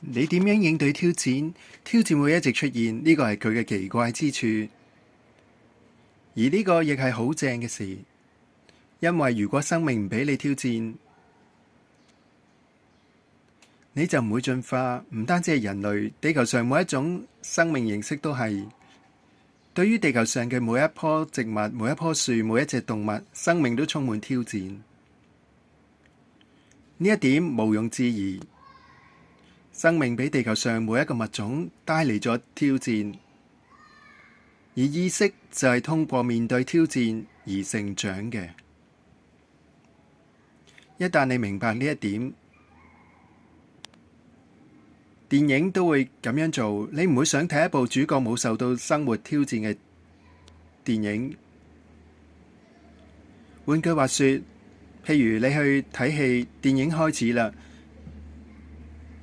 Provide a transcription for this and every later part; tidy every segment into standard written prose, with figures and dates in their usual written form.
你點樣應對挑戰？挑戰會一直出現，呢個係佢嘅奇怪之處。而呢個亦係好正嘅事，因為如果生命唔俾你挑戰，你就唔會進化。唔單止係人類，地球上每一種生命形式都係。對於地球上嘅每一棵植物、每一棵樹、每一隻動物，生命都充滿挑戰。呢一點毋庸置疑。生命俾地球上每一個物種帶嚟咗挑戰，而意識就係通過面對挑戰而成長嘅。一旦你明白呢一點，電影都會咁樣做。你唔會想睇一部主角冇受到生活挑戰嘅電影。換句話說，譬如你去睇戲，電影開始啦，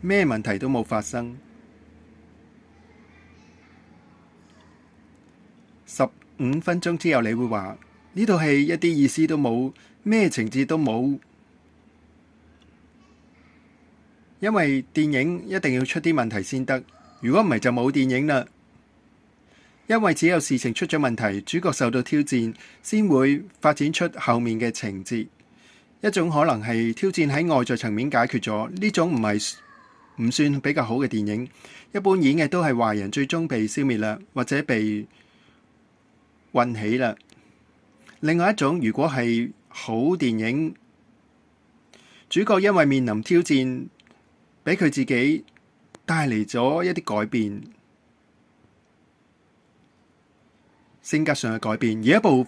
咩問題都冇發生，15分鐘之後你會話呢套戲一啲意思都冇，咩情節都冇，因為電影一定要出啲問題先得，如果唔係就冇電影啦。因為只有事情出咗問題，主角受到挑戰，先會發展出後面嘅情節。一種可能係挑戰喺外在層面解決咗，呢種唔算比較好嘅電影。一般演嘅都係壞人最終被消滅啦，或者被運起啦。另外一種，如果係好電影，主角因為面臨挑戰，俾佢自己帶嚟咗一啲改變，性格上嘅改變。而一部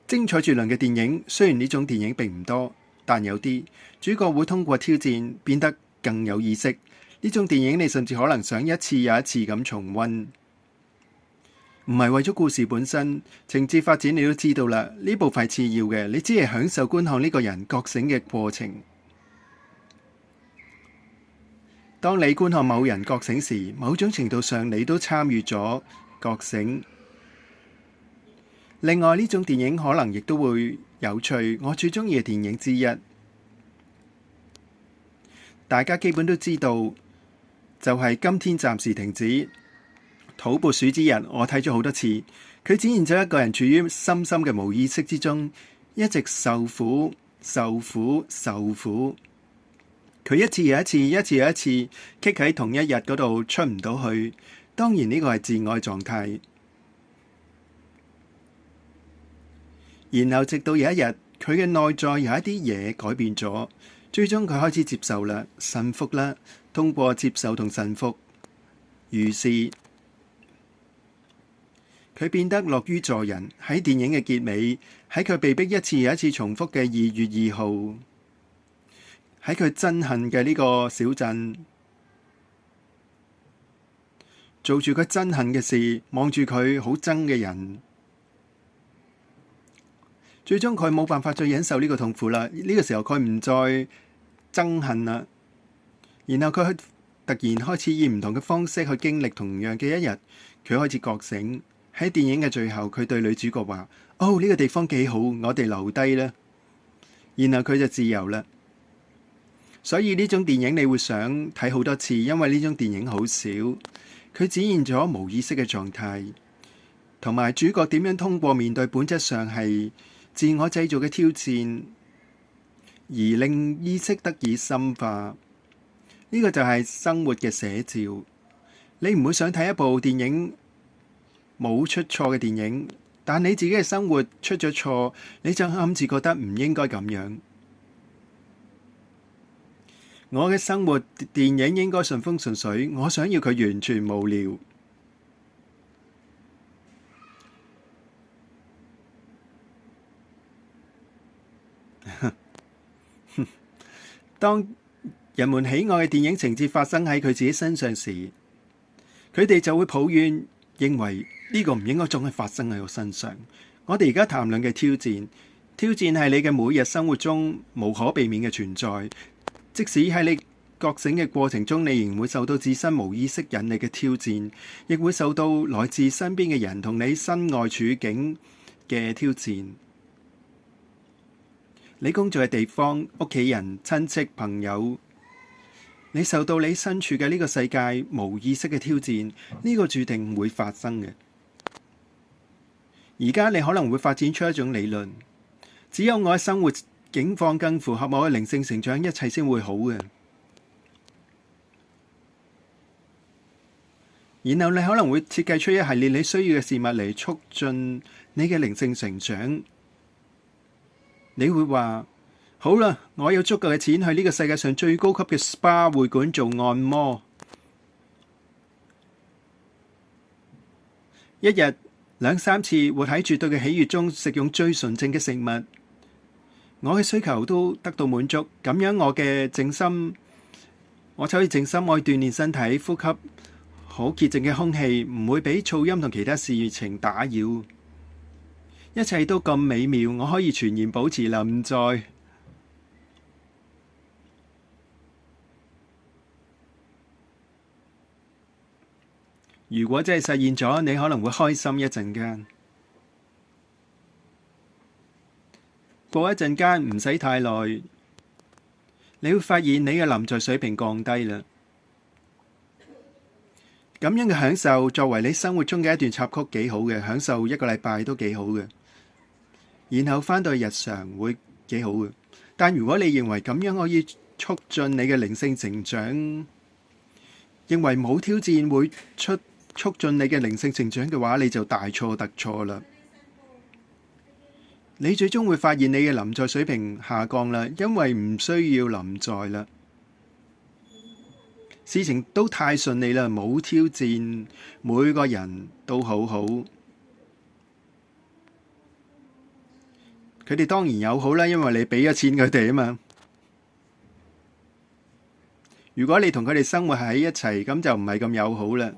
精彩絕倫嘅電影，雖然呢種電影並唔多，但有啲主角會通過挑戰變得更有意識。呢種電影你甚至可能想一次又一次咁重溫，唔係為咗故事本身，情節發展你都知道啦。呢部分係次要嘅，你只係享受觀看呢個人覺醒嘅過程。當你觀看某人覺醒時，某種程度上你都參與咗覺醒。另外，呢種電影可能亦都會有趣，我最中意嘅電影之一。大家基本都知道，就係今天暫時停止。土撥鼠之日，我睇咗好多次。佢展現咗一個人處於深深嘅無意識之中，一直受苦、受苦、受苦。佢一次又一次、一次又一次，棘喺同一日嗰度出唔到去。當然呢個係自愛狀態。然後直到有一日，佢嘅內在有一啲嘢改變咗，最終佢開始接受啦、臣服啦。通過接受同臣服，於是佢變得樂於助人。喺電影嘅結尾，喺佢被逼一次又一次重複嘅2月2號，喺佢憎恨嘅呢個小鎮，做住佢憎恨嘅事，望住佢好憎嘅人。最終佢冇辦法再忍受呢個痛苦啦。呢個時候佢唔再憎恨啦，然後佢突然開始以唔同嘅方式去經歷同樣嘅一日。佢開始覺醒。喺電影嘅最後，佢對女主角話：哦，呢個地方幾好，我哋留低啦。然後佢就自由啦。所以呢種電影你會想睇好多次，因為呢種電影好少。佢展現咗無意識嘅狀態，同埋主角點樣通過面對本質上係自我製造嘅挑戰，而令意識得以深化。呢個就係生活嘅寫照。你唔會想睇一部電影冇出錯嘅電影，但你自己嘅生活出咗錯，你就暗自覺得唔應該咁樣。我嘅生活電影應該順風順水，我想要佢完全無聊。當人們喜愛嘅電影情節發生喺佢自己身上時，佢哋就會抱怨，認為呢個唔應該總係發生喺我身上。我哋而家談論嘅挑戰係你嘅每日生活中無可避免嘅存在。即使喺你覺醒嘅過程中，你仍會受到自身無意識引力嘅挑戰，亦會受到來自身邊嘅人同你身外處境嘅挑戰。你工作嘅地方、屋企人、親戚、朋友，你受到你身處嘅呢個世界無意識嘅挑戰，呢個注定會發生嘅。而家你可能會發展出一種理論，只有我嘅生活境況更符合我嘅靈性成長，一切先會好嘅。然後你可能會設計出一系列你需要嘅事物嚟促進你嘅靈性成長。你會話：好啦，我有足夠嘅錢去呢個世界上最高級嘅 SPA 會館做按摩，一日2、3次活喺絕對嘅喜悅中，食用最純正嘅食物，我嘅需求都得到滿足。咁樣我嘅靜心，我就可以靜心，我去鍛煉身體，呼吸好潔淨嘅空氣，唔會俾噪音同其他事情打擾。一切都咁美妙，我可以全然保持臨在。如果真係實現咗，你可能會開心一陣間。過一陣間唔使太耐，你會發現你嘅臨在水平降低啦。咁樣嘅享受作為你生活中嘅一段插曲，幾好嘅，享受1個禮拜都幾好嘅。然後返到日常會幾好嘅。但如果你認為咁樣可以促進你嘅靈性成長，認為冇挑戰會促進你嘅靈性成長嘅話，你就大錯特錯啦。你最終會發現你嘅臨在水平下降啦，因為唔需要臨在啦。事情都太順利啦，冇挑戰，每個人都好好。佢哋當然友好啦，因為你俾咗錢佢哋啊嘛。如果你同佢哋生活喺一齊，咁就唔係咁友好啦。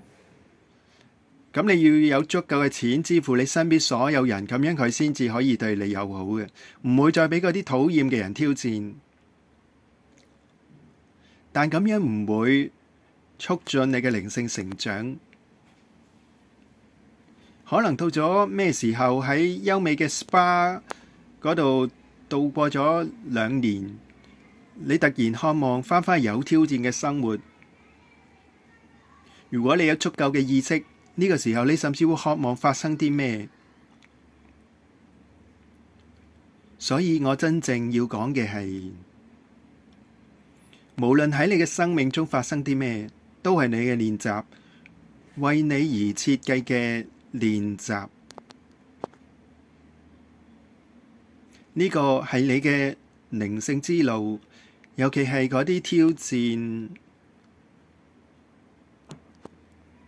咁你要有足夠嘅錢支付你身邊所有人，咁樣佢先至可以對你友好嘅，唔會再俾嗰啲討厭嘅人挑戰。但咁樣唔會促進你嘅靈性成長。可能到咗咩時候喺優美嘅 SPA 嗰度度過咗2年，你突然渴望返返有挑戰嘅生活。如果你有足夠嘅意識，呢個時候你甚至會渴望發生啲咩？所以我真正要講嘅係，無論喺你嘅生命中發生啲咩，都係你嘅練習，為你而設計嘅練習。呢個係你嘅靈性之路，尤其係嗰啲挑戰，